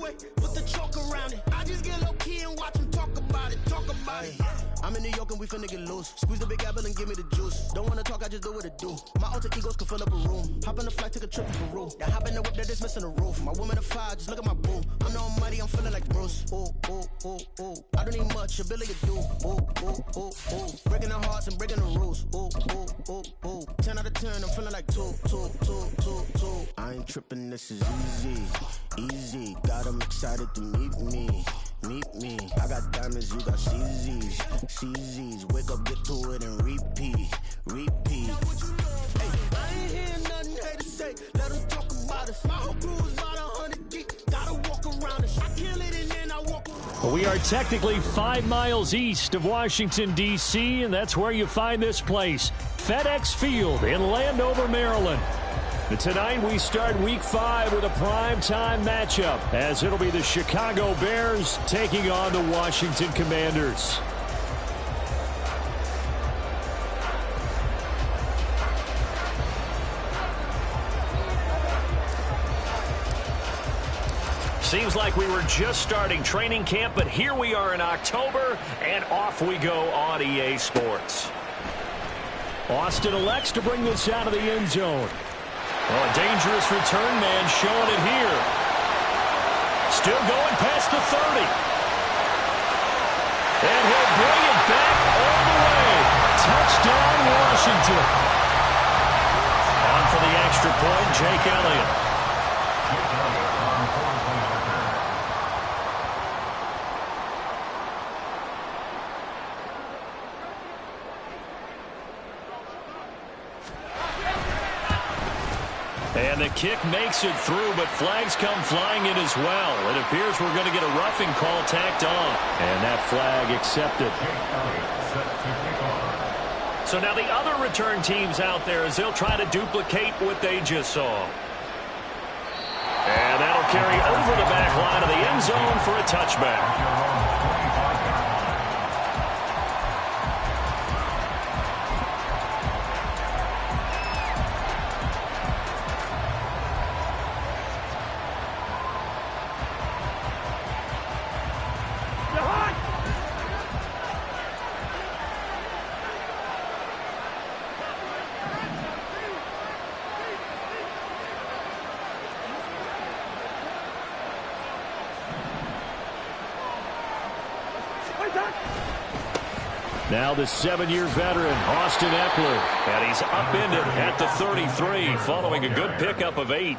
boy, put the chalk around it. I just get low key and watch him talk about it. I'm in New York and we finna get loose. Squeeze the big apple and give me the juice. Don't wanna talk, I just do what it do. My alter egos can fill up a room. Hop on the flight, take a trip to Peru. Yeah, hop in the whip, that is missing the roof. My woman a fire, just look at my boo. I'm the almighty, I'm feeling like Bruce. Ooh, ooh, ooh, ooh. I don't need much, ability to do. Ooh, ooh, ooh, ooh. Breaking the hearts and breaking the rules. Ooh, ooh, ooh, ooh. 10 out of 10, I'm feeling like 2. I ain't tripping, this is easy. Got 'em excited to meet me. I got diamonds, you got CZs. Wake up, get to it and repeat. Hey, I ain't hearing nothing hate to say. Let them talk about us. My whole crew is about 100 deep. Gotta walk around us. I kill it and then I walk around. We are technically 5 miles east of Washington, D.C., and that's where you find this place, FedEx Field in Landover, Maryland. Tonight we start Week 5 with a primetime matchup, as it'll be the Chicago Bears taking on the Washington Commanders. Seems like we were just starting training camp, but here we are in October, and off we go on EA Sports. Austin elects to bring this out of the end zone. Oh, a dangerous return man showing it here. Still going past the 30. And he'll bring it back all the way. Touchdown, Washington. On for the extra point, Jake Elliott. And the kick makes it through, but flags come flying in as well. It appears we're going to get a roughing call tacked on. And that flag accepted. So now the other return teams out there, as they'll try to duplicate what they just saw. And that'll carry over the back line of the end zone for a touchback. Now the 7-year veteran, Austin Ekeler. And he's upended at the 33 following a good pickup of 8.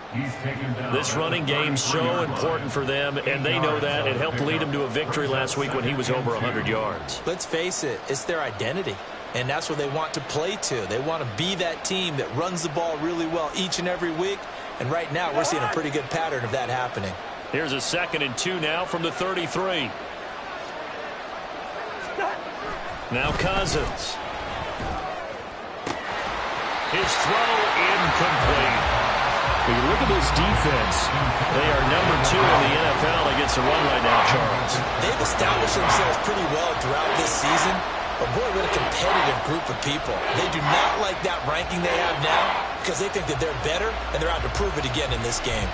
This running game's so important for them, and they know that. It helped lead him to a victory last week when he was over 100 yards. Let's face it, it's their identity. And that's what they want to play to. They want to be that team that runs the ball really well each and every week. And right now, we're seeing a pretty good pattern of that happening. Here's a 2nd and 2 now from the 33. Now Cousins. His throw incomplete. When you look at this defense, they are number 2 in the NFL against the run right now, Charles. They've established themselves pretty well throughout this season. But boy, what a competitive group of people. They do not like that ranking they have now because they think that they're better, and they're out to prove it again in this game.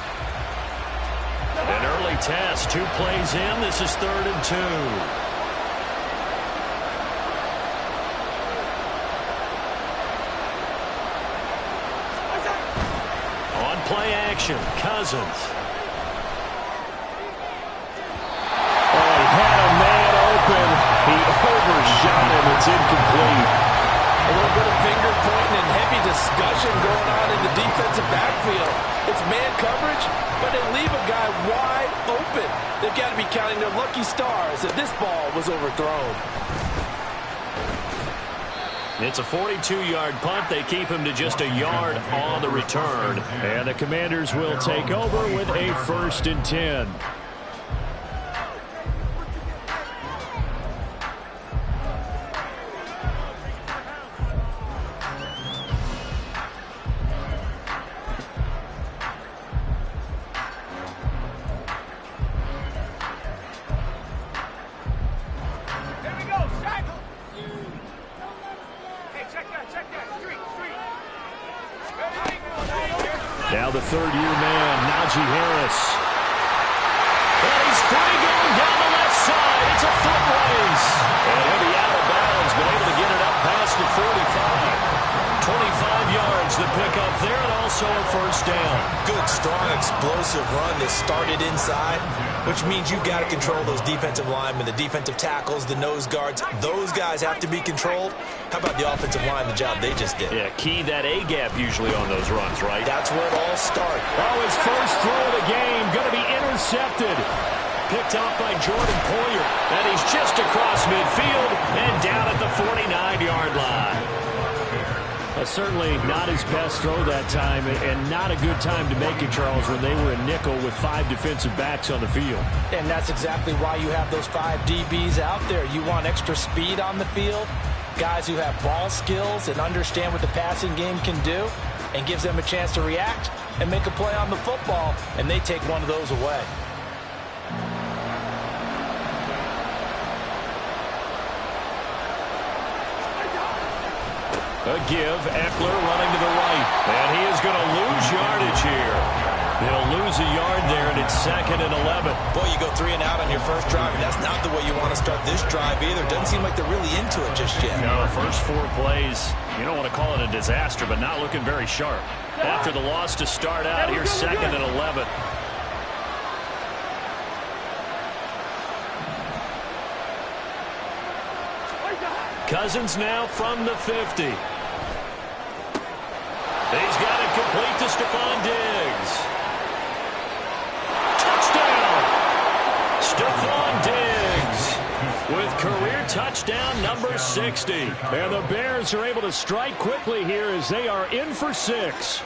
An early test, 2 plays in. This is 3rd and 2. Play action, Cousins. Oh, he had a man open. He overshot him. It's incomplete. A little bit of finger pointing and heavy discussion going on in the defensive backfield. It's man coverage, but they leave a guy wide open. They've got to be counting their lucky stars that this ball was overthrown. It's a 42-yard punt. They keep him to just a yard on the return. And the Commanders will take over with a 1st and 10. Now the 3rd-year man, Najee Harris. And he's free going down the left side. It's a foot race. And he'll be out of bounds, but able to get it up past the 45. 25 yards to pick up there, and also a first down. Good, strong, explosive run that started inside, which means you've got to control those defensive linemen, the defensive tackles, the nose guards. Those guys have to be controlled. How about the offensive line, the job they just did? Yeah, key that A-gap usually on those runs, right? That's where it all starts. Oh, his first throw of the game going to be intercepted. Picked up by Jordan Poyer. And he's just across midfield and down at the 49-yard line. Certainly not his best throw that time, and not a good time to make it, Charles, when they were in nickel with 5 defensive backs on the field. And that's exactly why you have those 5 DBs out there. You want extra speed on the field, guys who have ball skills and understand what the passing game can do, and gives them a chance to react and make a play on the football, and they take one of those away. A give, Eckler running to the right. And he is going to lose yardage here. He'll lose a yard there, and it's 2nd and 11. Boy, you go 3 and out on your first drive, and that's not the way you want to start this drive either. Doesn't seem like they're really into it just yet. No, first 4 plays, you don't want to call it a disaster, but not looking very sharp. After the loss to start out, here's 2nd and 11. Cousins now from the 50. He's got it complete to Stephon Diggs. Touchdown! Stephon Diggs with career touchdown number 60. And the Bears are able to strike quickly here as they are in for 6.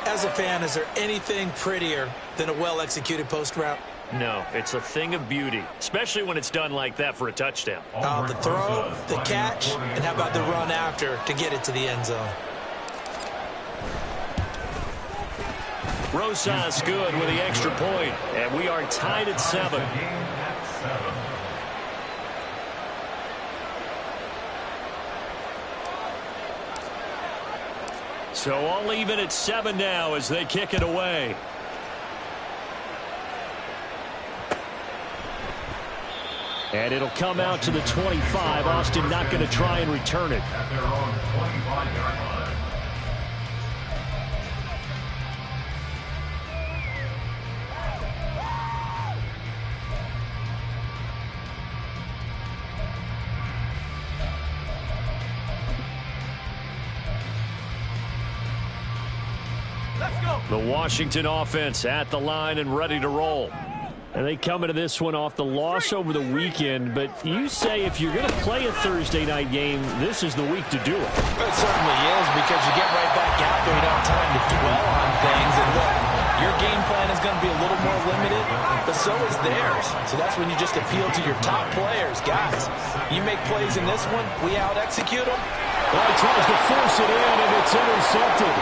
As a fan, is there anything prettier than a well-executed post route? No, it's a thing of beauty, especially when it's done like that for a touchdown. The throw, the catch, and how about the run after to get it to the end zone? Rosas good with the extra point, and we are tied at 7. So all even at 7 now as they kick it away. And it'll come out to the 25. Austin not going to try and return it. The Washington offense at the line and ready to roll. And they come into this one off the loss over the weekend. But you say if you're going to play a Thursday night game, this is the week to do it. It certainly is, because you get right back out there. You don't have time to dwell on things. And look, your game plan is going to be a little more limited, but so is theirs. So that's when you just appeal to your top players. Guys, you make plays in this one, we out-execute them. Well, he tries to force it in, and it's intercepted.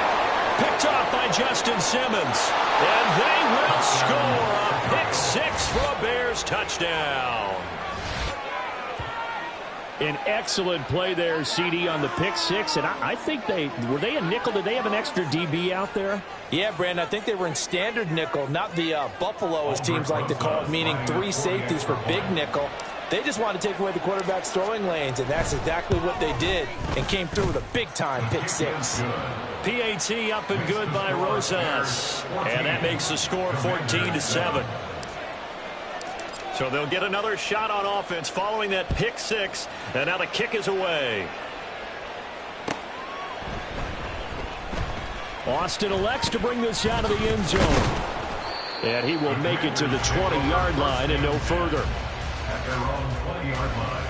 Picked off by Justin Simmons. And they will score a pick 6 for a Bears touchdown. An excellent play there, CD, on the pick 6. And I think were they a nickel? Did they have an extra DB out there? Yeah, Brandon, I think they were in standard nickel, not the Buffalo, as teams like to call it, meaning 3 safeties for big nickel. They just wanted to take away the quarterback's throwing lanes, and that's exactly what they did, and came through with a big-time pick 6. PAT up and good by Rosas. And that makes the score 14-7. So they'll get another shot on offense following that pick 6. And now the kick is away. Austin elects to bring this out of the end zone. And he will make it to the 20-yard line and no further. At their own 20-yard line.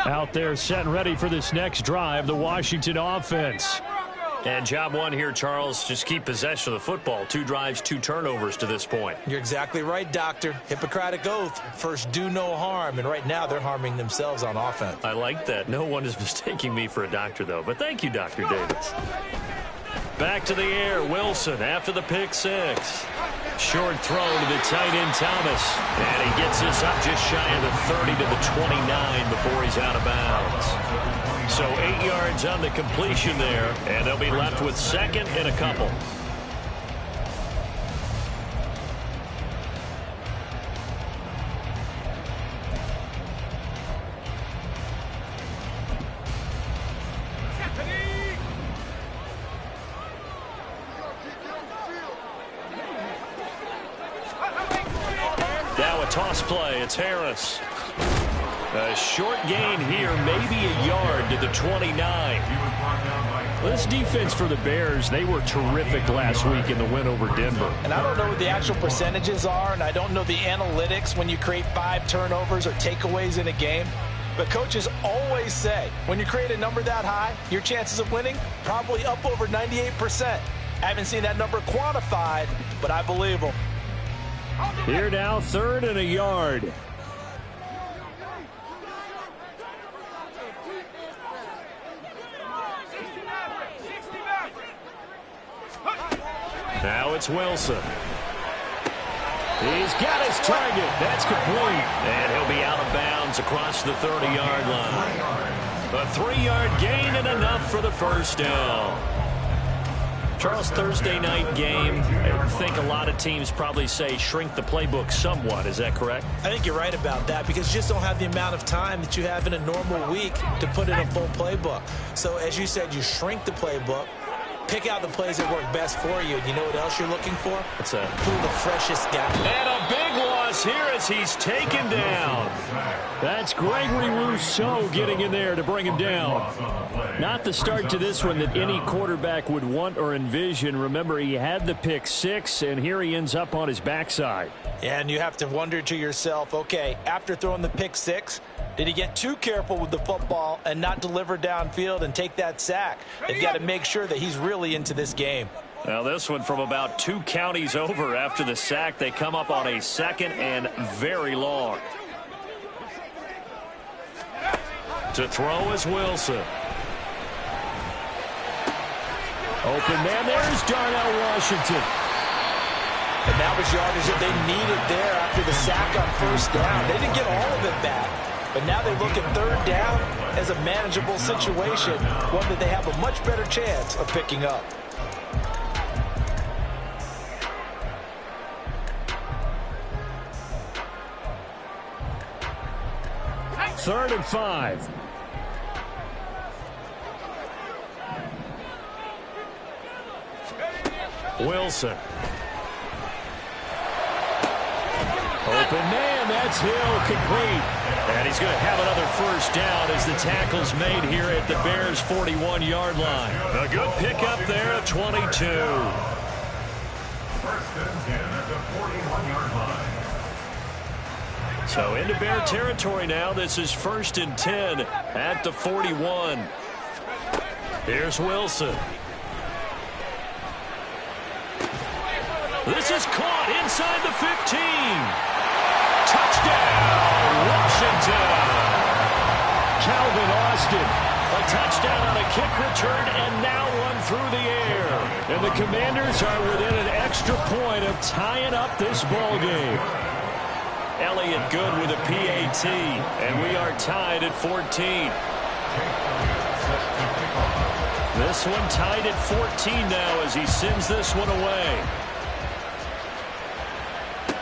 Out there set and ready for this next drive, the Washington offense. And job one here, Charles, just keep possession of the football. 2 drives, 2 turnovers to this point. You're exactly right, Doctor. Hippocratic oath. First, do no harm. And right now, they're harming themselves on offense. I like that. No one is mistaking me for a doctor, though. But thank you, Dr. Davis. Back to the air, Wilson after the pick 6. Short throw to the tight end, Thomas. And he gets this up just shy of the 30 to the 29 before he's out of bounds. So 8 yards on the completion there, and they'll be left with second and a couple. Now a toss play. It's Harris. A short gain here, maybe a yard to the 29. This defense for the Bears, they were terrific last week in the win over Denver. And I don't know what the actual percentages are, and I don't know the analytics when you create 5 turnovers or takeaways in a game. But coaches always say, when you create a number that high, your chances of winning probably up over 98%. I haven't seen that number quantified, but I believe them. Here now, 3rd and a yard. Now it's Wilson. He's got his target. That's complete. And he'll be out of bounds across the 30-yard line. A 3-yard gain and enough for the first down. Charles, Thursday night game, I think a lot of teams probably say shrink the playbook somewhat. Is that correct? I think you're right about that because you just don't have the amount of time that you have in a normal week to put in a full playbook. So as you said, you shrink the playbook, pick out the plays that work best for you. And you know what else you're looking for? What's that? Pull the freshest guy. And a big loss here as he's taken down. That's Gregory Rousseau getting in there to bring him down. Not the start to this one that any quarterback would want or envision. Remember, he had the pick 6, and here he ends up on his backside. Yeah, and you have to wonder to yourself, okay, after throwing the pick 6, did he get too careful with the football and not deliver downfield and take that sack? They've got to make sure that he's really into this game. Now this one from about 2 counties over after the sack. They come up on a 2nd and very long. To throw is Wilson. Open man, there's Darnell Washington. And that was yardage that they needed there after the sack on first down. They didn't get all of it back, but now they look at 3rd down as a manageable situation, one that they have a much better chance of picking up. Third and 5. Wilson. Open man, that's Hill, complete. And he's going to have another first down as the tackle's made here at the Bears' 41-yard line. A good pickup there at 22. First and 10 at the 41-yard line. So into Bear territory now. This is 1st and 10 at the 41. Here's Wilson. This is caught inside the 15. Touchdown, Washington. Calvin Austin. A touchdown on a kick return and now one through the air. And the Commanders are within an extra point of tying up this ball game. Elliott good with a PAT, and we are tied at 14. This one tied at 14 now as he sends this one away.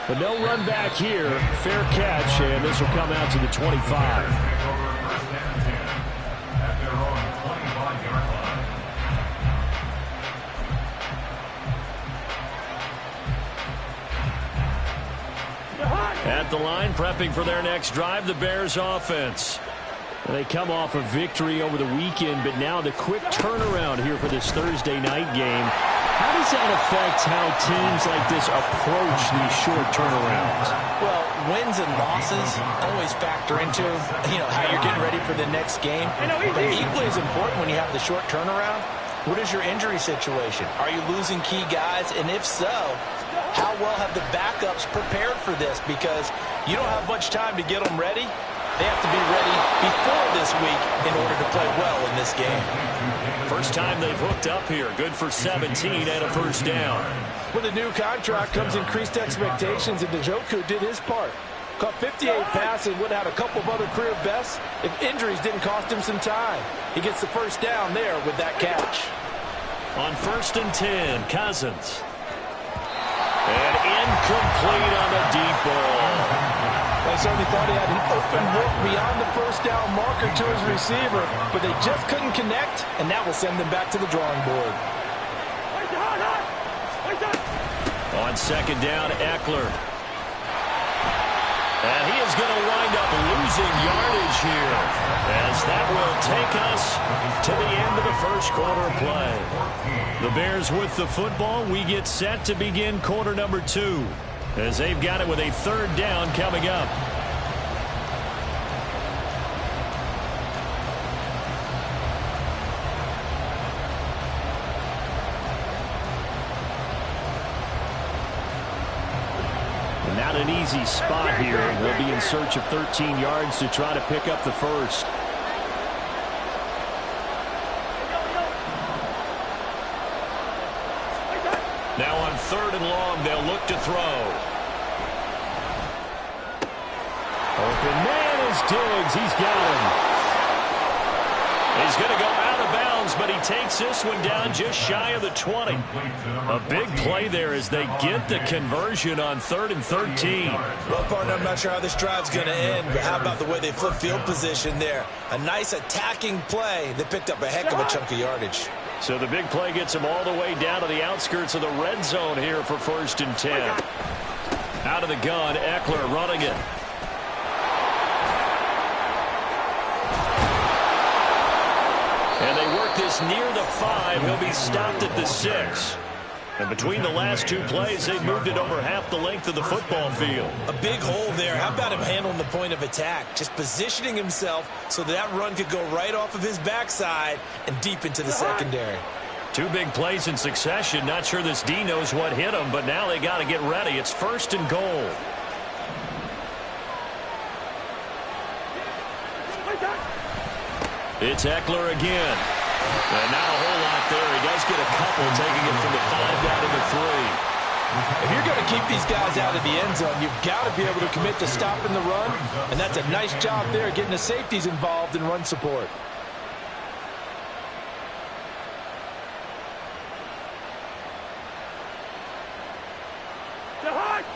But no run back here. Fair catch, and this will come out to the 25. At the line, prepping for their next drive, the Bears offense. They come off a victory over the weekend, but now the quick turnaround here for this Thursday night game. How does that affect how teams like this approach these short turnarounds? Well, wins and losses always factor into, how you're getting ready for the next game. But equally as important when you have the short turnaround, what is your injury situation? Are you losing key guys? And if so, how well have the backups prepared for this? Because you don't have much time to get them ready. They have to be ready before this week in order to play well in this game. First time they've hooked up here. Good for 17 and a first down. With a new contract comes increased expectations, and Njoku did his part. Caught 58 passes, would have had a couple of other career bests if injuries didn't cost him some time. He gets the first down there with that catch. On 1st and 10, Cousins. And incomplete on the deep ball. They certainly thought he had an open look beyond the first down marker to his receiver, but they just couldn't connect, and that will send them back to the drawing board. On 2nd down, Eckler. And he is going to wind up losing yardage here, as that will take us to the end of the first quarter of play. The Bears with the football. We get set to begin quarter number 2, as they've got it with a 3rd down coming up. Not an easy spot here. We'll be in search of 13 yards to try to pick up the first. Now on 3rd and long, they'll look to throw. Open man is Diggs. He's got him. He's going to go out of bounds, but he takes this one down just shy of the 20. A big play there as they get the conversion on 3rd and 13. Well, partner, I'm not sure how this drive's going to end, but how about the way they flip field position there? A nice attacking play. They picked up a heck of a chunk of yardage. So the big play gets him all the way down to the outskirts of the red zone here for 1st and 10. Out of the gun, Eckler running it. And they work this near the 5. He'll be stopped at the 6. And between the last 2 plays, they've moved it over half the length of the football field. A big hole there. How about him handling the point of attack? Just positioning himself so that run could go right off of his backside and deep into the secondary. 2 big plays in succession. Not sure this D knows what hit him, but now they got to get ready. It's 1st and goal. It's Eckler again. And not a whole lot there. He does get a couple, taking it from the 5 down to the 3. If you're going to keep these guys out of the end zone, you've got to be able to commit to stopping the run, and that's a nice job there, getting the safeties involved in run support.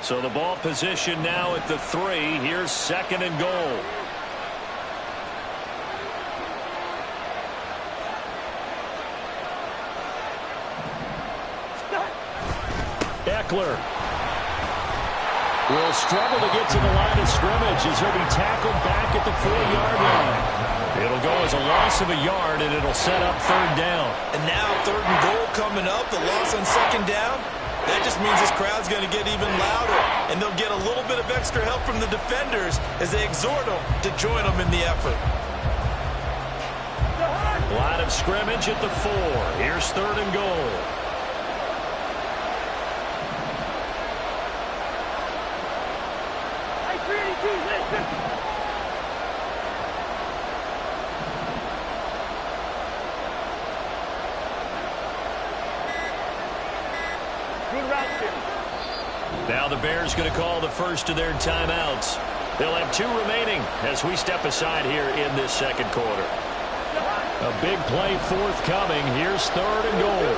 So the ball position now at the 3. Here's 2nd and goal. Eckler will struggle to get to the line of scrimmage as he'll be tackled back at the 4-yard line. It'll go as a loss of a yard, and it'll set up 3rd down. And now 3rd and goal coming up, the loss on 2nd down. That just means this crowd's going to get even louder, and they'll get a little bit of extra help from the defenders as they exhort them to join them in the effort. Line of scrimmage at the 4. Here's 3rd and goal. Now the Bears going to call the first of their timeouts. They'll have 2 remaining as we step aside here in this 2nd quarter. A big play forthcoming. Here's 3rd and goal.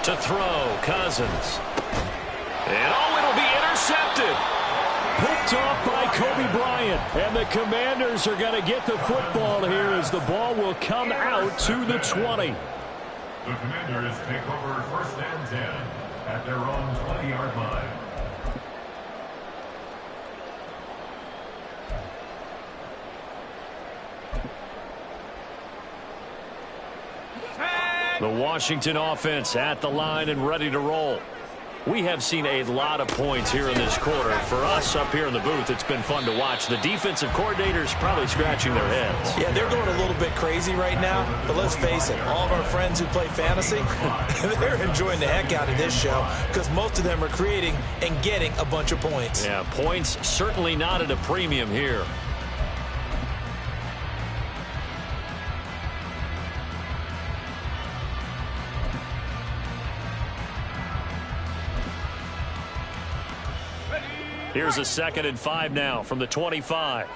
To throw, Cousins. And it'll be intercepted. Picked off by Kobe Bryant. And the Commanders are going to get the football here as the ball will come out to the 20. The Commanders take over 1st and 10 at their own 20-yard line. The Washington offense at the line and ready to roll. We have seen a lot of points here in this quarter. For us up here in the booth, it's been fun to watch. The defensive coordinators probably scratching their heads. Yeah, they're going a little bit crazy right now, but let's face it, all of our friends who play fantasy, they're enjoying the heck out of this show because most of them are creating and getting a bunch of points. Yeah, points certainly not at a premium here. Here's a 2nd and 5 now from the 25.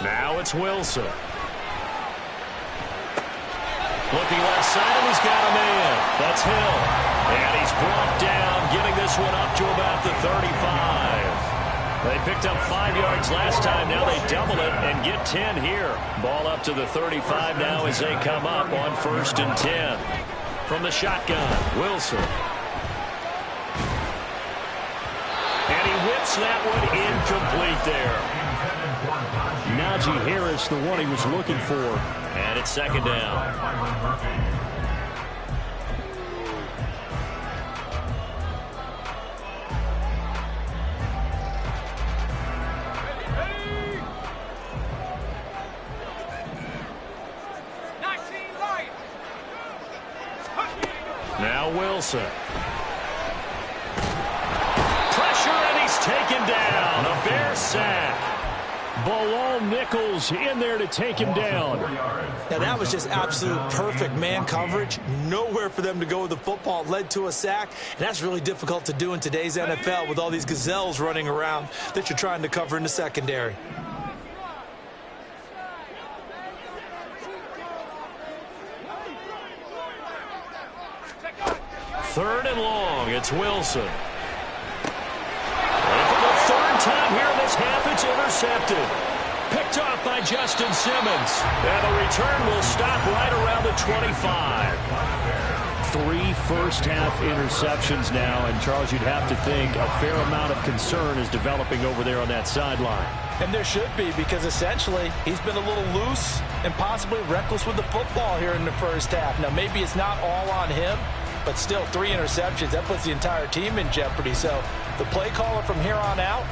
Now it's Wilson. Looking left side, and he's got a man. That's Hill. And he's brought down, getting this one up to about the 35. They picked up 5 yards last time. Now they double it and get 10 here. Ball up to the 35 now as they come up on 1st and 10. From the shotgun, Wilson. And he whips that one incomplete there. Najee Harris, the one he was looking for. And it's 2nd down. Now Wilson. Pressure, and he's taken down. A Bear sack. Bilal Nichols in there to take him down. Now that was just absolute perfect man coverage. Nowhere for them to go with the football. Led to a sack, and that's really difficult to do in today's NFL with all these gazelles running around that you're trying to cover in the secondary. Third and long, it's Wilson. And for the 3rd time here in this half, it's intercepted. Picked off by Justin Simmons. And the return will stop right around the 25. 3 first-half interceptions now, and Charles, you'd have to think a fair amount of concern is developing over there on that sideline. And there should be, because essentially he's been a little loose and possibly reckless with the football here in the first half. Now, maybe it's not all on him, but still 3 interceptions. That puts the entire team in jeopardy. So the play caller from here on out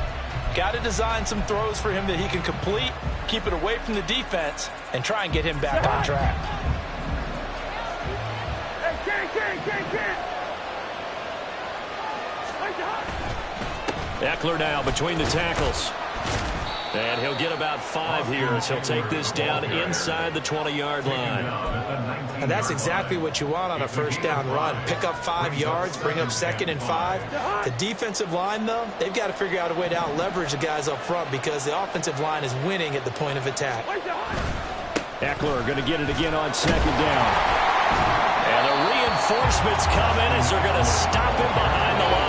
got to design some throws for him that he can complete, keep it away from the defense, and try and get him back on track. Eckler now between the tackles. And he'll get about 5 here as he'll take this down inside the 20-yard line. And that's exactly what you want on a first down run. Pick up 5 yards, bring up 2nd and 5. The defensive line, though, they've got to figure out a way to out-leverage the guys up front because the offensive line is winning at the point of attack. Eckler going to get it again on 2nd down. And the reinforcements come in as they're going to stop him behind the line.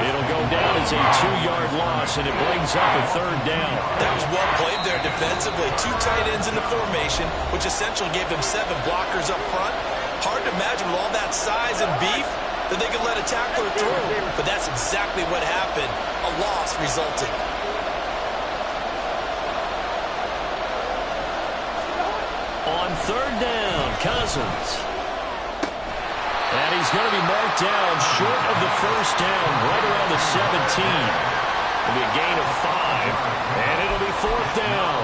It'll go down as a 2-yard loss, and it brings up a 3rd down. That was well played there defensively. 2 tight ends in the formation, which essentially gave them 7 blockers up front. Hard to imagine with all that size and beef that they could let a tackler through. But that's exactly what happened. A loss resulted. On 3rd down, Cousins. And he's going to be marked down short of the first down, right around the 17. It'll be a gain of 5, and it'll be 4th down.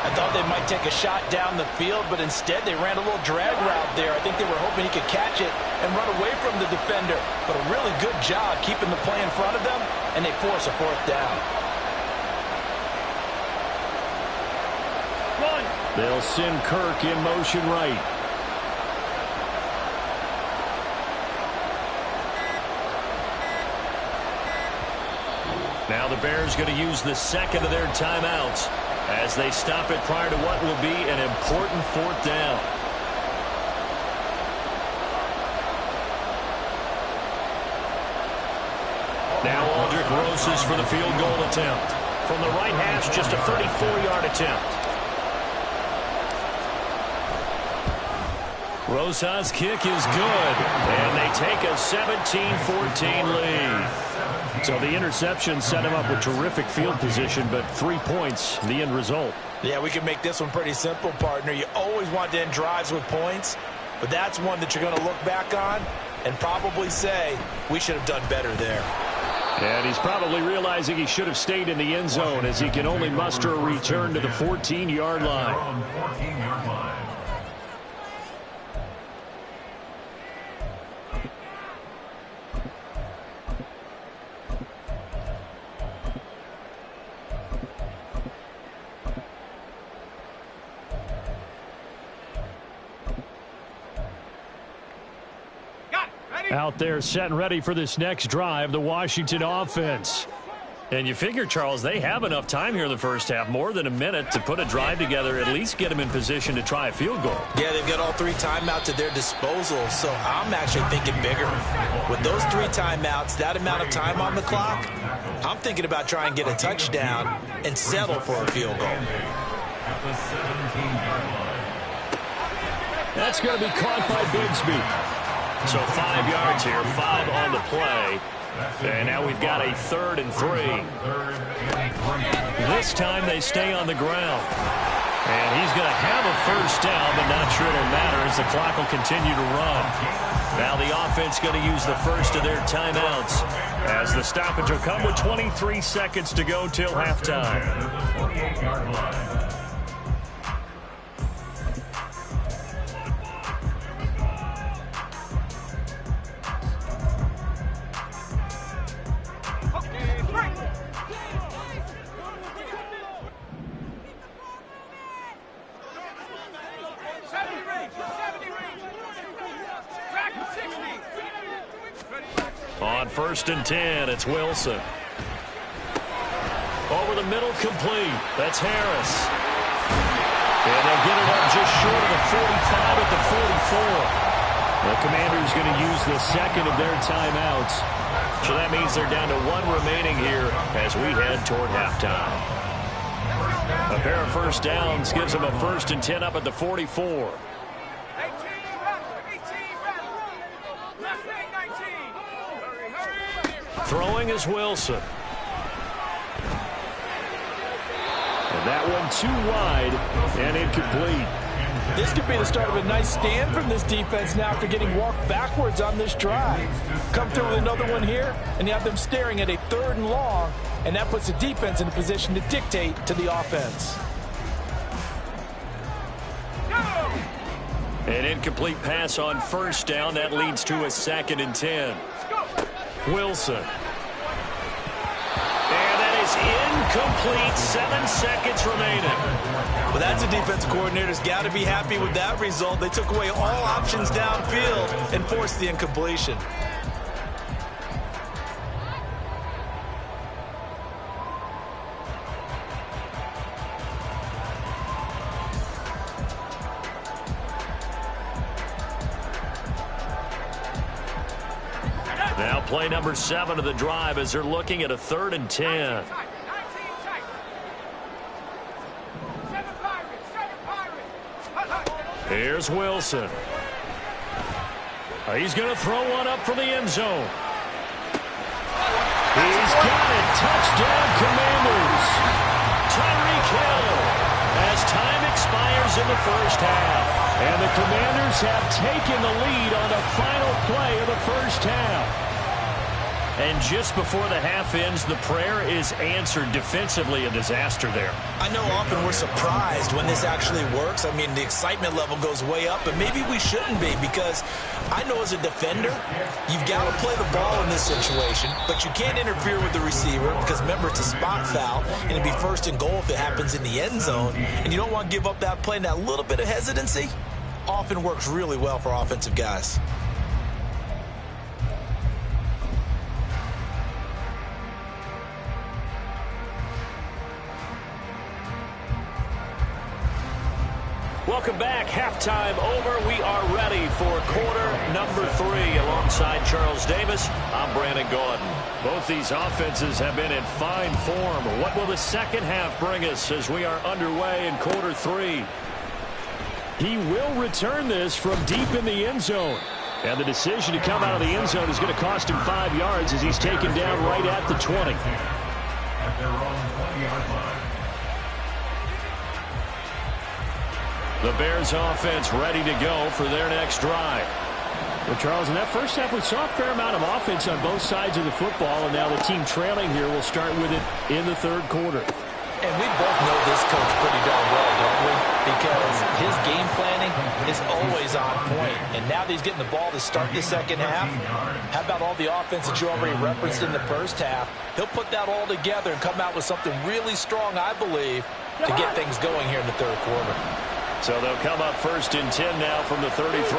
I thought they might take a shot down the field, but instead they ran a little drag route there. I think they were hoping he could catch it and run away from the defender. But a really good job keeping the play in front of them, and they force a 4th down. They'll send Kirk in motion right. Now the Bears going to use the 2nd of their timeouts as they stop it prior to what will be an important 4th down. Now Aldrick Rosas for the field goal attempt. From the right hash, just a 34-yard attempt. Rosas' kick is good, and they take a 17-14 lead. So the interception set him up with terrific field position, but 3 points, the end result. Yeah, we can make this one pretty simple, partner. You always want to end drives with points, but that's one that you're going to look back on and probably say, we should have done better there. And he's probably realizing he should have stayed in the end zone as he can only muster a return to the 14-yard line. 14-yard line. Out there set and ready for this next drive, the Washington offense. And you figure, Charles, they have enough time here in the first half, more than a minute, to put a drive together, at least get them in position to try a field goal. Yeah, they've got all 3 timeouts at their disposal, so I'm actually thinking bigger. With those 3 timeouts, that amount of time on the clock, I'm thinking about trying to get a touchdown and settle for a field goal. At the 17-yard line. That's going to be caught by Bigsby. So 5 yards here, 5 on the play. And now we've got a 3rd and 3. This time they stay on the ground. And he's going to have a first down, but not sure it'll matter as the clock will continue to run. Now the offense going to use the first of their timeouts as the stoppage will come with 23 seconds to go till halftime. 28-yard line. On 1st and 10, it's Wilson. Over the middle, complete. That's Harris. And they'll get it up just short of the 45 at the 44. The Commanders going to use the second of their timeouts. So that means they're down to 1 remaining here as we head toward halftime. A pair of first downs gives them a 1st and 10 up at the 44. Throwing is Wilson. And that one too wide and incomplete. This could be the start of a nice stand from this defense now after getting walked backwards on this drive. Come through with another one here, and you have them staring at a 3rd and long, and that puts the defense in a position to dictate to the offense. An incomplete pass on 1st down. That leads to a 2nd and 10. Wilson. And that is incomplete. 7 seconds remaining. Well, that's a defensive coordinator's got to be happy with that result. They took away all options downfield and forced the incompletion. Now play number 7 of the drive as they're looking at a 3rd and 10. Here's Wilson. He's going to throw one up from the end zone. He's got it. Touchdown, Commanders. Tyreek Hill as time expires in the first half. And the Commanders have taken the lead on the final play of the first half. And just before the half ends, the prayer is answered. Defensively, a disaster there. I know often we're surprised when this actually works. I mean, the excitement level goes way up, but maybe we shouldn't be, because I know as a defender, you've got to play the ball in this situation, but you can't interfere with the receiver because, remember, it's a spot foul, and it'd be 1st and goal if it happens in the end zone, and you don't want to give up that play, and that little bit of hesitancy often works really well for offensive guys. Welcome back. Halftime over. We are ready for quarter number 3. Alongside Charles Davis, I'm Brandon Gaudin. Both these offenses have been in fine form. What will the second half bring us as we are underway in quarter 3? He will return this from deep in the end zone. And the decision to come out of the end zone is going to cost him 5 yards as he's taken down right at the 20. At their own 20-yard line. The Bears offense ready to go for their next drive. Well, Charles, in that first half, we saw a fair amount of offense on both sides of the football, and now the team trailing here will start with it in the third quarter. And we both know this coach pretty darn well, don't we? Because his game planning is always on point. And now that he's getting the ball to start the second half, how about all the offense that you already referenced in the first half? He'll put that all together and come out with something really strong, I believe, to get things going here in the third quarter. So they'll come up 1st and 10 now from the 33.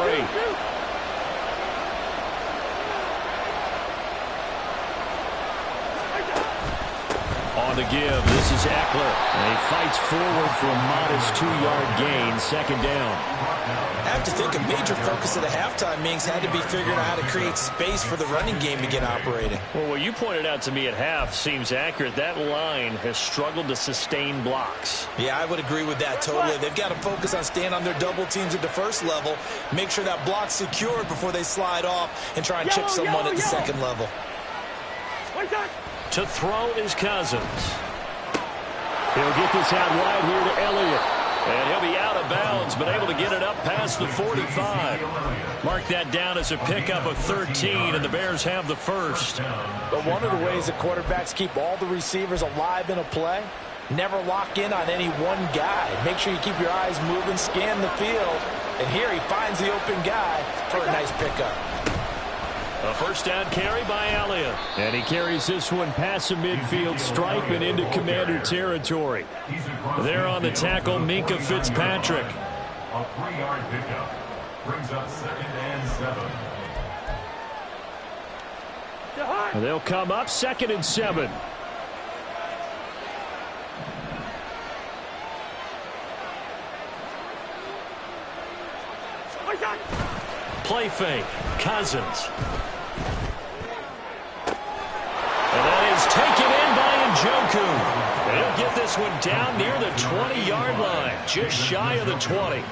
On the give, this is Eckler. And he fights forward for a modest 2-yard gain, second down. I have to think a major focus of the halftime meetings had to be figuring out how to create space for the running game to get operating. Well, what you pointed out to me at half seems accurate. That line has struggled to sustain blocks. Yeah, I would agree with that totally. They've got to focus on staying on their double teams at the first level, make sure that block's secured before they slide off and try and chip someone at the second level. To throw is Cousins. He'll get this out wide here to Elliott. And he'll be out of bounds, but able to get it up past the 45. Mark that down as a pickup of 13, and the Bears have the first. But one of the ways that quarterbacks keep all the receivers alive in a play, never lock in on any one guy. Make sure you keep your eyes moving, scan the field. And here he finds the open guy for a nice pickup. A first down carry by Elliott. And he carries this one past the midfield stripe and into Commander territory. There on the tackle, Minkah Fitzpatrick. A 3-yard pickup brings up 2nd and 7. They'll come up 2nd and 7. Play fake. Cousins. And that is taken in by Njoku. They'll get this one down near the 20-yard line, just shy of the 20.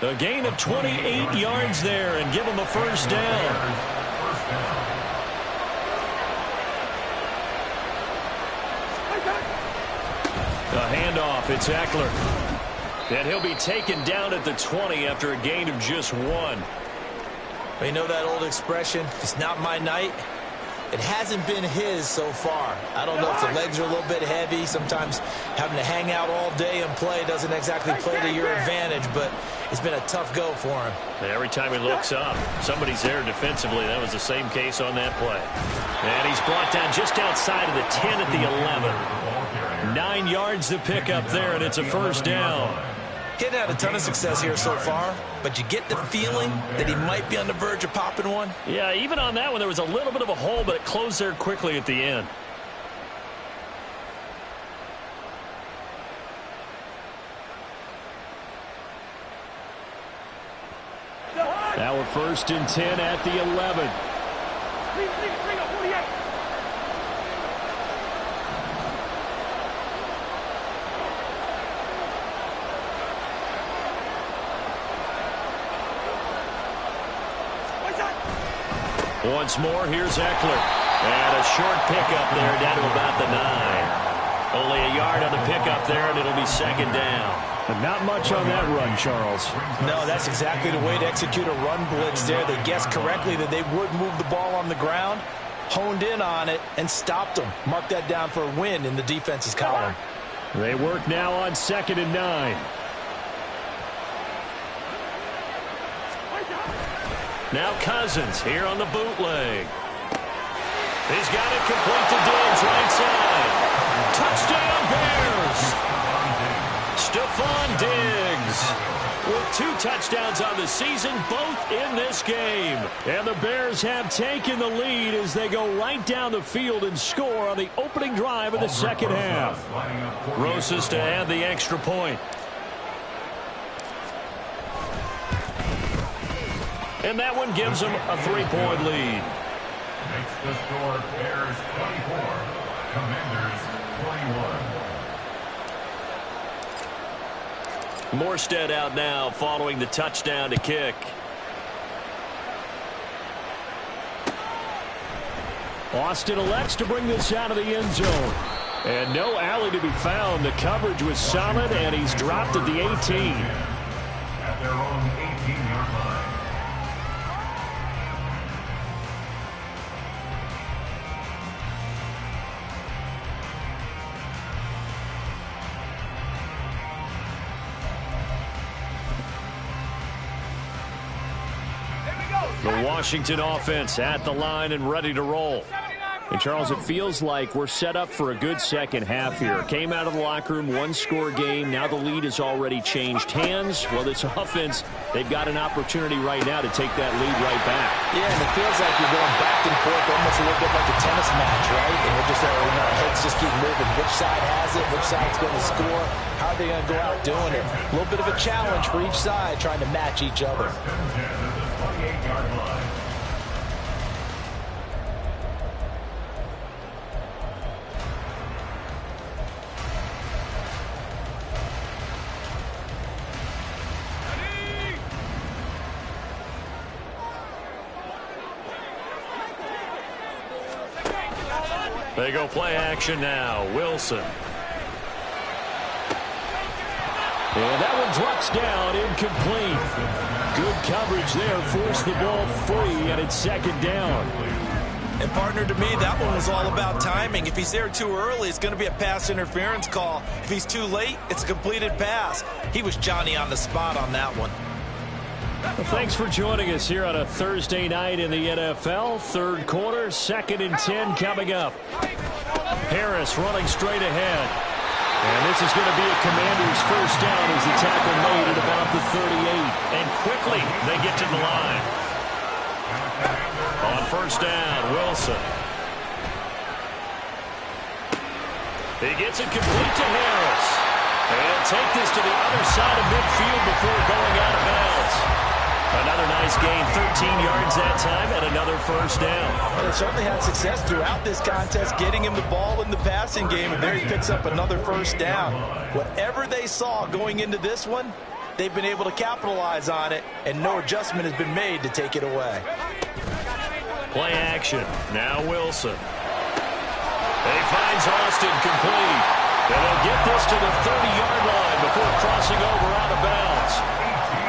A gain of 28 yards there and give them a first down. A handoff, it's Eckler. And he'll be taken down at the 20 after a gain of just 1. You know that old expression, it's not my night? It hasn't been his so far. I don't know if the legs are a little bit heavy. Sometimes having to hang out all day and play doesn't exactly play to your advantage, but it's been a tough go for him. And every time he looks up, somebody's there defensively. That was the same case on that play. And he's brought down just outside of the 10 at the 11. 9 yards to pick up there, and it's a first down. Getting had a ton of success here so far, but you get the feeling that he might be on the verge of popping one. Yeah, even on that one, there was a little bit of a hole, but it closed there quickly at the end. Now we're 1st and 10 at the 11. Once more, here's Eckler. And a short pickup there down to about the 9. Only a yard on the pickup there, and it'll be second down. But not much on that run, Charles. No, that's exactly the way to execute a run blitz there. They guessed correctly that they would move the ball on the ground, honed in on it, and stopped them. Mark that down for a win in the defense's column. They work now on 2nd and 9. Now Cousins here on the bootleg. He's got it complete to Diggs, right side. Touchdown Bears! Stephon Diggs with 2 touchdowns on the season, both in this game. And the Bears have taken the lead as they go right down the field and score on the opening drive of the second half. Rosas to add the extra point. And that one gives them a 3-point lead. Makes the score Bears 24, Commanders 21. Morstead out now following the touchdown to kick. Austin elects to bring this out of the end zone. And no alley to be found. The coverage was solid, and he's dropped at the 18. at their own 18-yard line. The Washington offense at the line and ready to roll. And, Charles, it feels like we're set up for a good second half here. Came out of the locker room, one-score game. Now the lead has already changed hands. Well, this offense, they've got an opportunity right now to take that lead right back. Yeah, and it feels like you're going back and forth almost a little bit like a tennis match, right? And we're just, our heads just keep moving. Which side has it? Which side's going to score? How are they going to go out doing it? A little bit of a challenge for each side trying to match each other. They go play action now. Wilson. And that one drops down, incomplete. Good coverage there, forced the ball free, and it's second down. And, partner, to me, that one was all about timing. If he's there too early, it's going to be a pass interference call. If he's too late, it's a completed pass. He was Johnny on the spot on that one. Well, thanks for joining us here on a Thursday night in the NFL. Third quarter, 2nd and 10 coming up. Harris running straight ahead. And this is going to be a Commanders first down as the tackle made at about the 38. And quickly they get to the line. On first down, Wilson. He gets it complete to Harris. And take this to the other side of midfield before going out of bounds. Another nice gain, 13 yards that time, and another first down. Well, they certainly had success throughout this contest, getting him the ball in the passing game, and there he picks up another first down. Whatever they saw going into this one, they've been able to capitalize on it, and no adjustment has been made to take it away. Play action. Now Wilson. He finds Austin complete. And they'll get this to the 30-yard line before crossing over out of bounds.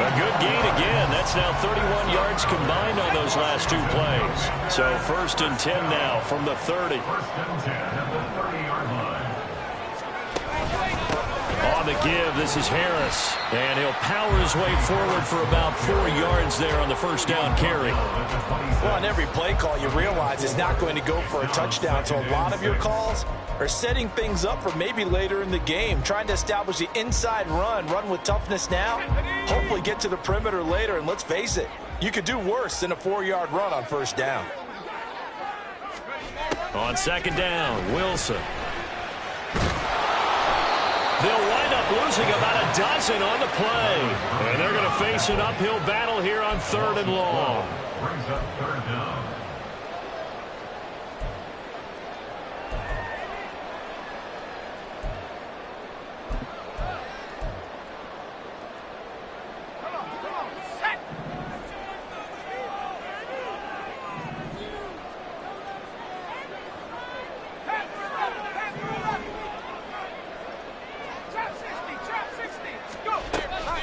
A good gain again. That's now 31 yards combined on those last two plays. So 1st and 10 now from the 30. 1st and 10 at the 30-yard line. On the give, this is Harris. And he'll power his way forward for about 4 yards there on the first down carry. Well, on every play call, you realize it's not going to go for a touchdown. So a lot of your calls are setting things up for maybe later in the game, trying to establish the inside run with toughness now, hopefully get to the perimeter later, and let's face it, you could do worse than a 4-yard run on first down. On second down, Wilson. They'll wind up losing about a dozen on the play, and they're going to face an uphill battle here on 3rd and long. Brings up 3rd down.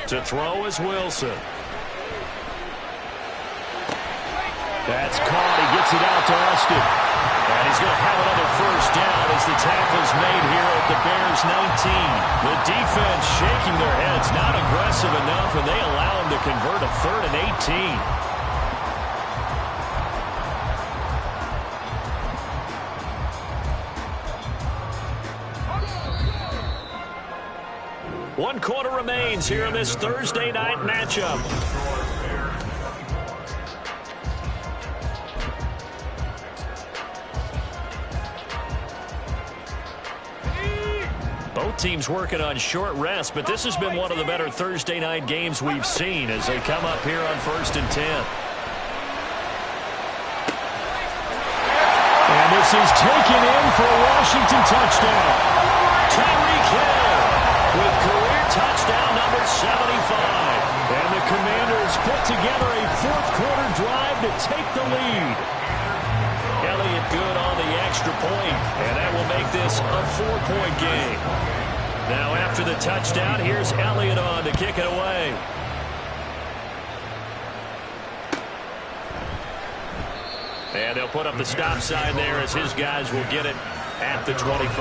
To throw is Wilson. That's caught. He gets it out to Austin. And he's going to have another first down as the tackle's made here at the Bears 19. The defense shaking their heads, not aggressive enough, and they allow him to convert a 3rd and 18. One quarter remains here in this Thursday night matchup. Both teams working on short rest, but this has been one of the better Thursday night games we've seen as they come up here on 1st and 10. And this is taken in for a Washington touchdown. Tyreek Hill with career touchdown number 75. And the Commanders put together a 4th quarter drive to take the lead. Elliott good on the extra point, and that will make this a 4-point game. Now after the touchdown, here's Elliott on to kick it away. And they'll put up the stop sign there as his guys will get it at the 25.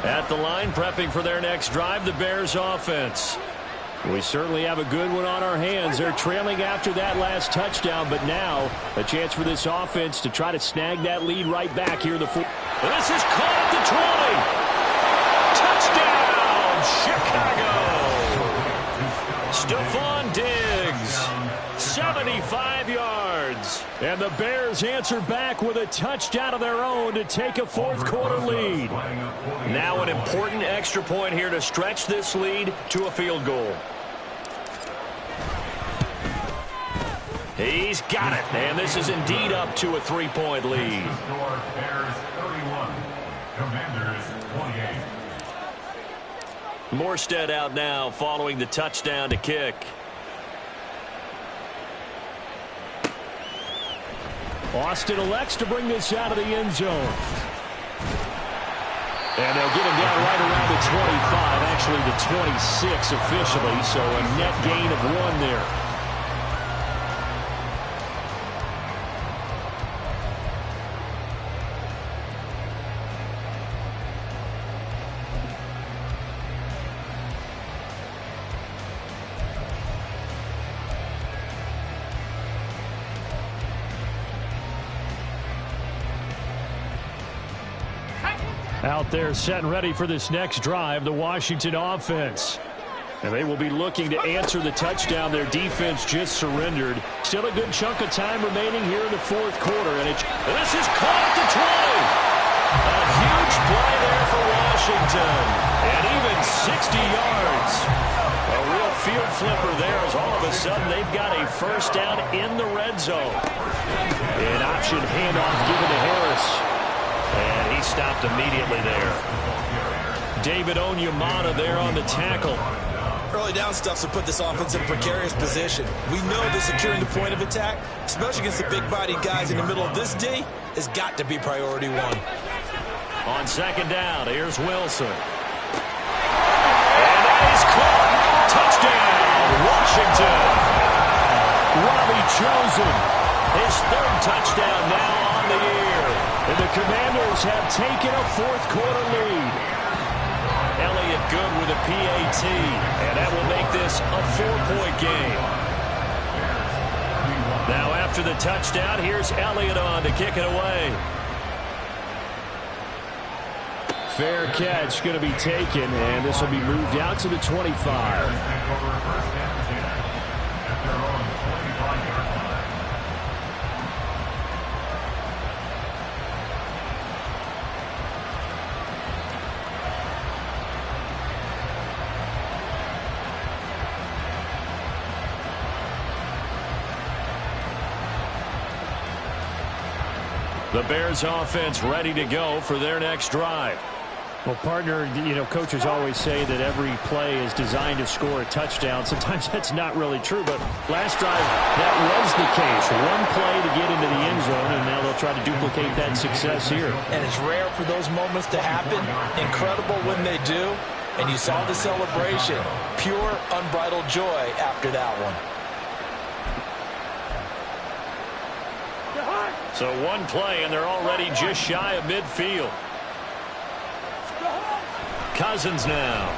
At the line, prepping for their next drive, the Bears offense. We certainly have a good one on our hands. They're trailing after that last touchdown, but now a chance for this offense to try to snag that lead right back here in the fourth. This is caught at the 20. Touchdown, Chicago. Stephon Diggs, 75 yards. And the Bears answer back with a touchdown of their own to take a fourth-quarter lead. Now an important extra point here to stretch this lead to a field goal. He's got it, and this is indeed up to a 3-point lead. Bears 31, Commanders 28. Morstead out now following the touchdown to kick. Austin elects to bring this out of the end zone. And they'll get him down right around the 25, actually the 26 officially, so a net gain of 1 there. Out there set and ready for this next drive, the Washington offense. And they will be looking to answer the touchdown their defense just surrendered. Still a good chunk of time remaining here in the fourth quarter. And this is caught at the 20. A huge play there for Washington. And even 60 yards. A real field flipper there as all of a sudden they've got a first down in the red zone. An option handoff given to Harris. And he stopped immediately there. David Onyemata there on the tackle. Early down stuff to put this offense in a precarious position. We know that securing the point of attack, especially against the big-bodied guys in the middle of this D, has got to be priority 1. On second down, here's Wilson. And that is caught. Touchdown, Washington. Robbie Chosen, his 3rd touchdown now on the year. And the Commanders have taken a fourth-quarter lead. Elliott good with a PAT, and that will make this a 4-point game. Now after the touchdown, here's Elliott on to kick it away. Fair catch going to be taken, and this will be moved out to the 25. The Bears offense ready to go for their next drive. Well, partner, coaches always say that every play is designed to score a touchdown. Sometimes that's not really true, but last drive, that was the case. One play to get into the end zone, and now they'll try to duplicate that success here. And it's rare for those moments to happen. Incredible when they do. And you saw the celebration. Pure, unbridled joy after that one. So one play, and they're already just shy of midfield. Cousins now.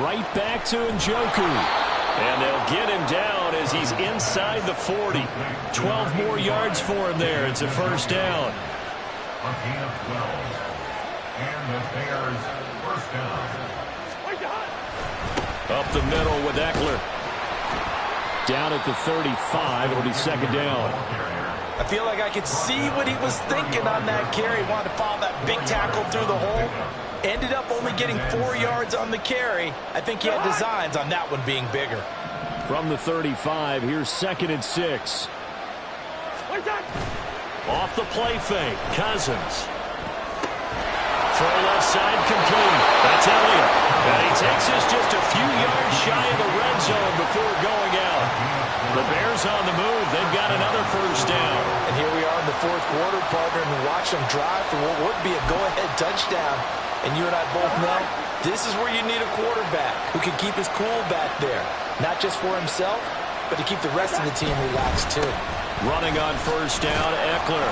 Right back to Njoku. And they'll get him down as he's inside the 40. 12 more yards for him there. It's a first down. A gain of 12. And the Bears first down. Up the middle with Eckler. Down at the 35. It'll be second down. I feel like I could see what he was thinking on that carry. Wanted to follow that big tackle through the hole. Ended up only getting 4 yards on the carry. I think he had designs on that one being bigger. From the 35, here's 2nd and 6. Off the play fake, Cousins. Throw left side complete. That's Elliott. And he takes us just a few yards shy of the red zone before going out. The Bears on the move. They've got another first down. And here we are in the fourth quarter, partner, and watch them drive for what would be a go-ahead touchdown. And you and I both know this is where you need a quarterback who can keep his cool back there. Not just for himself, but to keep the rest of the team relaxed too. Running on first down, Eckler.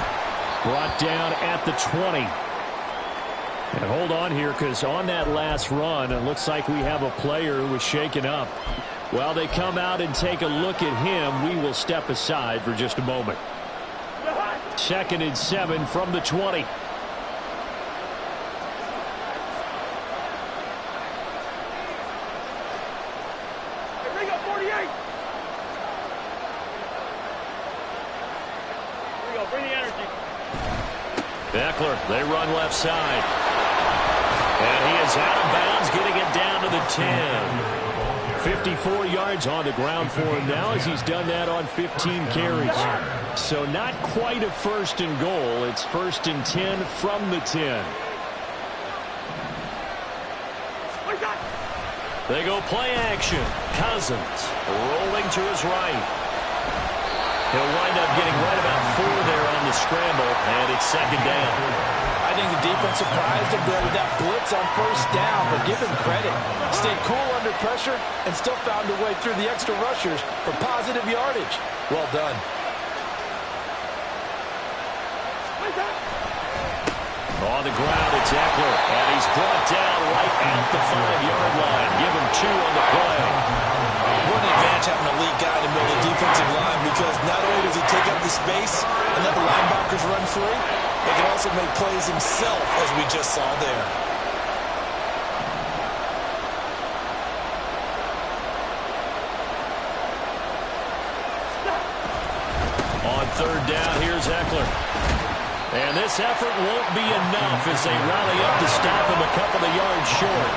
Brought down at the 20. And hold on here, because on that last run, it looks like we have a player who was shaken up. While they come out and take a look at him, we will step aside for just a moment. 2nd and 7 from the 20. Eckler, they run left side. And he is out of bounds, getting it down to the 10. 54 yards on the ground for him now, as he's done that on 15 carries. So not quite a 1st and goal. It's 1st and 10 from the 10. They go play action. Cousins rolling to his right. He'll wind up getting right about 4 there on the scramble, and it's 2nd down. I think the defense surprised him there with that blitz on first down, but give him credit. Stayed cool under pressure and still found a way through the extra rushers for positive yardage. Well done. On the ground, it's Eckler, and he's brought down right at the 5-yard line. Give him 2 on the play. What an advantage having a lead guy in the middle of the defensive line, because not only does he take up the space and let the linebackers run free, he can also make plays himself, as we just saw there. On 3rd down, here's Eckler. And this effort won't be enough as they rally up to stop him a couple of yards short.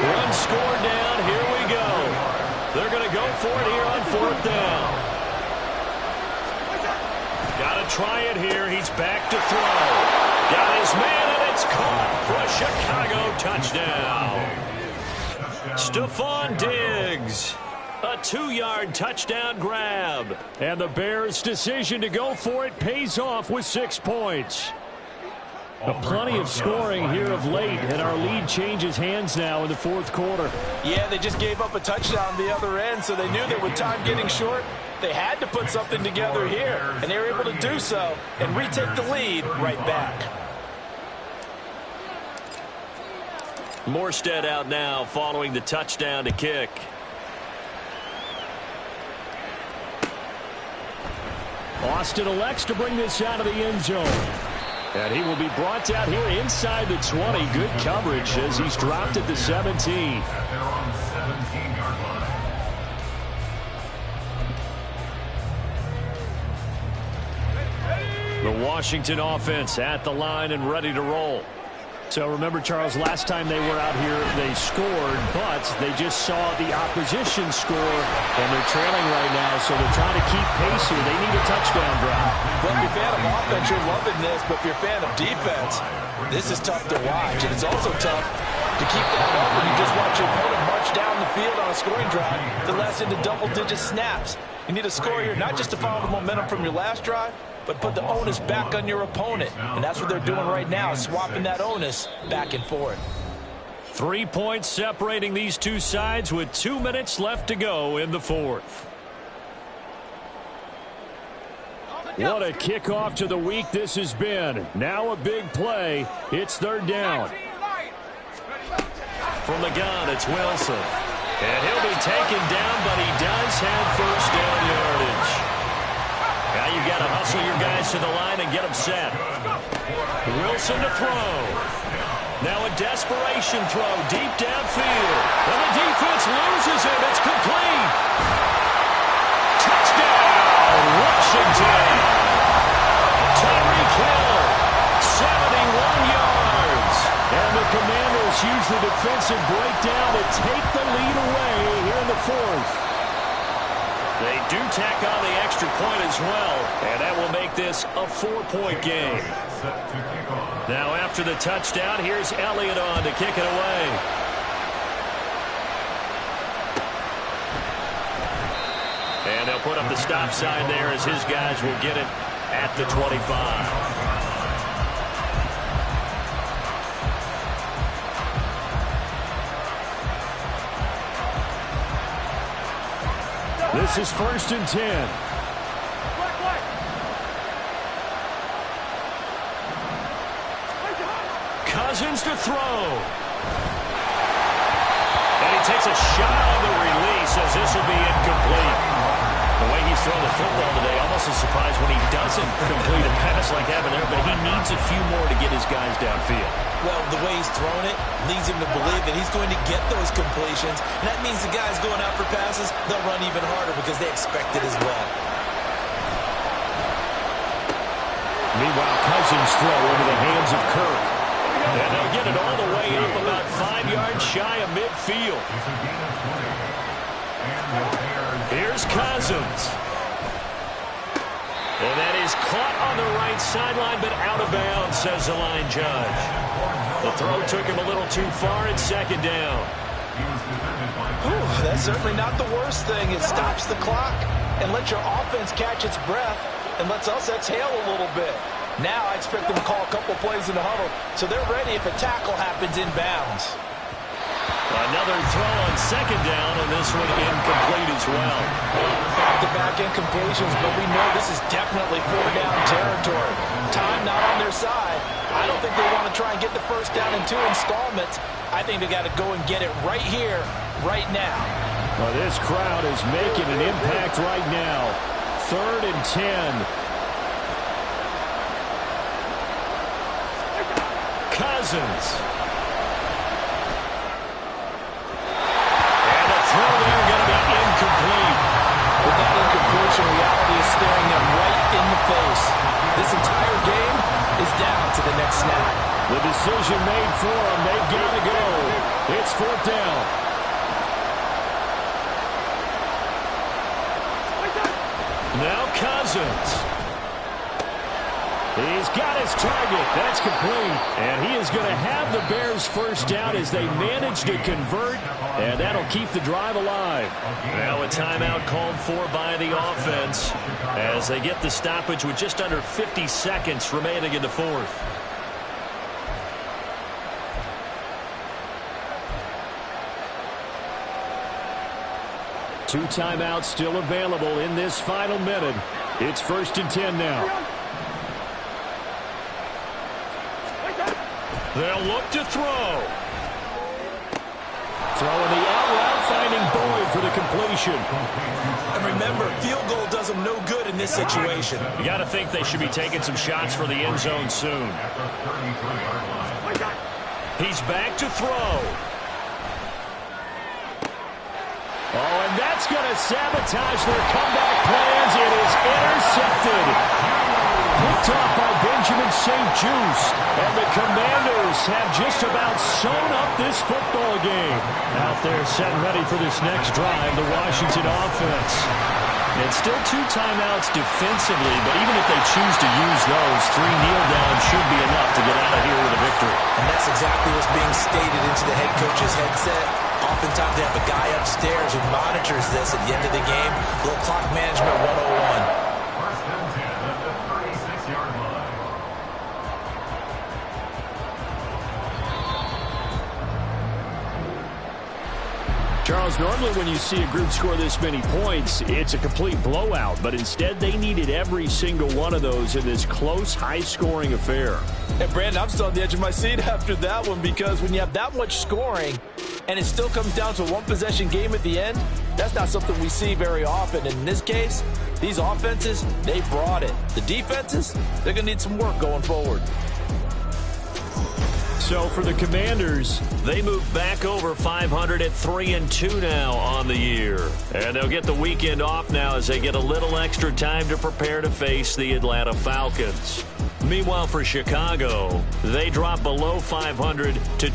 Run scored down. Here we go. They're going to go for it here on 4th down. Got to try it here. He's back to throw. Got his man, and it's caught for a Chicago touchdown. Stephon Diggs. A 2-yard touchdown grab. And the Bears' decision to go for it pays off with 6 points. Plenty of scoring here of late, and our lead changes hands now in the 4th quarter. Yeah, they just gave up a touchdown on the other end, so they knew that with time getting short, they had to put something together here, and they were able to do so and retake the lead right back. Morstead out now following the touchdown to kick. Austin elects to bring this out of the end zone. And he will be brought down here inside the 20. Good coverage as he's dropped at the 17. They're on 17-yard line. The Washington offense at the line and ready to roll. So remember, Charles, last time they were out here, they scored, but they just saw the opposition score, and they're trailing right now, so they're trying to keep pace here. They need a touchdown drive. Well, if you're a fan of offense, you're loving this, but if you're a fan of defense, this is tough to watch, and it's also tough to keep that up when you just watch your opponent march down the field on a scoring drive that lasts into double-digit snaps. You need a score here, not just to follow the momentum from your last drive, but put the onus back on your opponent. And that's what they're doing right now, swapping that onus back and forth. 3 points separating these two sides with 2 minutes left to go in the 4th. What a kickoff to the week this has been. Now a big play. It's 3rd down. From the gun, it's Wilson. And he'll be taken down, but he does have first down yardage. Now you've got to hustle your guys to the line and get them set. Wilson to throw. Now a desperation throw deep downfield. And the defense loses him. It's complete. Touchdown, Washington. Tyreek Hill, 71 yards. And the Commanders use the defensive breakdown to take the lead away here in the 4th. They do tack on the extra point as well, and that will make this a 4-point game. Now after the touchdown, here's Elliott on to kick it away. And they'll put up the stop sign there as his guys will get it at the 25. This is 1st and 10. Cousins to throw. And he takes a shot on the release as this will be incomplete. The way he's thrown the football today, almost a surprise when he doesn't complete a pass like that there, but he needs a few more to get his guys downfield. Well, the way he's thrown it leads him to believe that he's going to get those completions. And that means the guys going out for passes, they'll run even harder because they expect it as well. Meanwhile, Cousins throw into the hands of Kirk. And they'll get it all the way up about 5 yards shy of midfield. Here's Cousins. And that is caught on the right sideline, but out of bounds, says the line judge. The throw took him a little too far at 2nd down. That's certainly not the worst thing. It stops the clock and lets your offense catch its breath and lets us exhale a little bit. Now I expect them to call a couple plays in the huddle, so they're ready if a tackle happens inbounds. Another throw on 2nd down, and this one incomplete as well. Back-to-back incompletions, but we know this is definitely 4-down territory. Time not on their side. I don't think they want to try and get the 1st down in 2 installments. I think they got to go and get it right here, right now. Well, this crowd is making an impact right now. 3rd and 10. Cousins. And the throw there going to be incomplete. With that incompletion, reality is staring them right in the face. This entire game is down to the next snap. The decision made for them. They've got to go. It's 4th down. Now Cousins. He's got his target. That's complete. And he is going to have the Bears' 1st down as they manage to convert. And that'll keep the drive alive. Now a timeout called for by the offense as they get the stoppage with just under 50 seconds remaining in the 4th. Two timeouts still available in this final minute. It's 1st and 10 now. They'll look to throw. Throwing the out route, finding Boyd for the completion. And remember, field goal does them no good in this situation. You got to think they should be taking some shots for the end zone soon. He's back to throw. Oh, and that's going to sabotage their comeback plans. It is intercepted. Picked off by Benjamin St-Juste. And the Commanders have just about sewn up this football game. Out there set and ready for this next drive, the Washington offense. And still 2 timeouts defensively, but even if they choose to use those, 3 kneel downs should be enough to get out of here with a victory. And that's exactly what's being stated into the head coach's headset. Oftentimes they have a guy upstairs who monitors this at the end of the game. Little clock management 101. Charles, normally when you see a group score this many points, it's a complete blowout. But instead, they needed every single one of those in this close, high-scoring affair. And, Brandon, I'm still on the edge of my seat after that one because when you have that much scoring and it still comes down to a one-possession game at the end, that's not something we see very often. And in this case, these offenses, they brought it. The defenses, they're going to need some work going forward. So for the Commanders, they move back over 500 at 3-2 now on the year. And they'll get the weekend off now as they get a little extra time to prepare to face the Atlanta Falcons. Meanwhile, for Chicago, they drop below 500 to 2.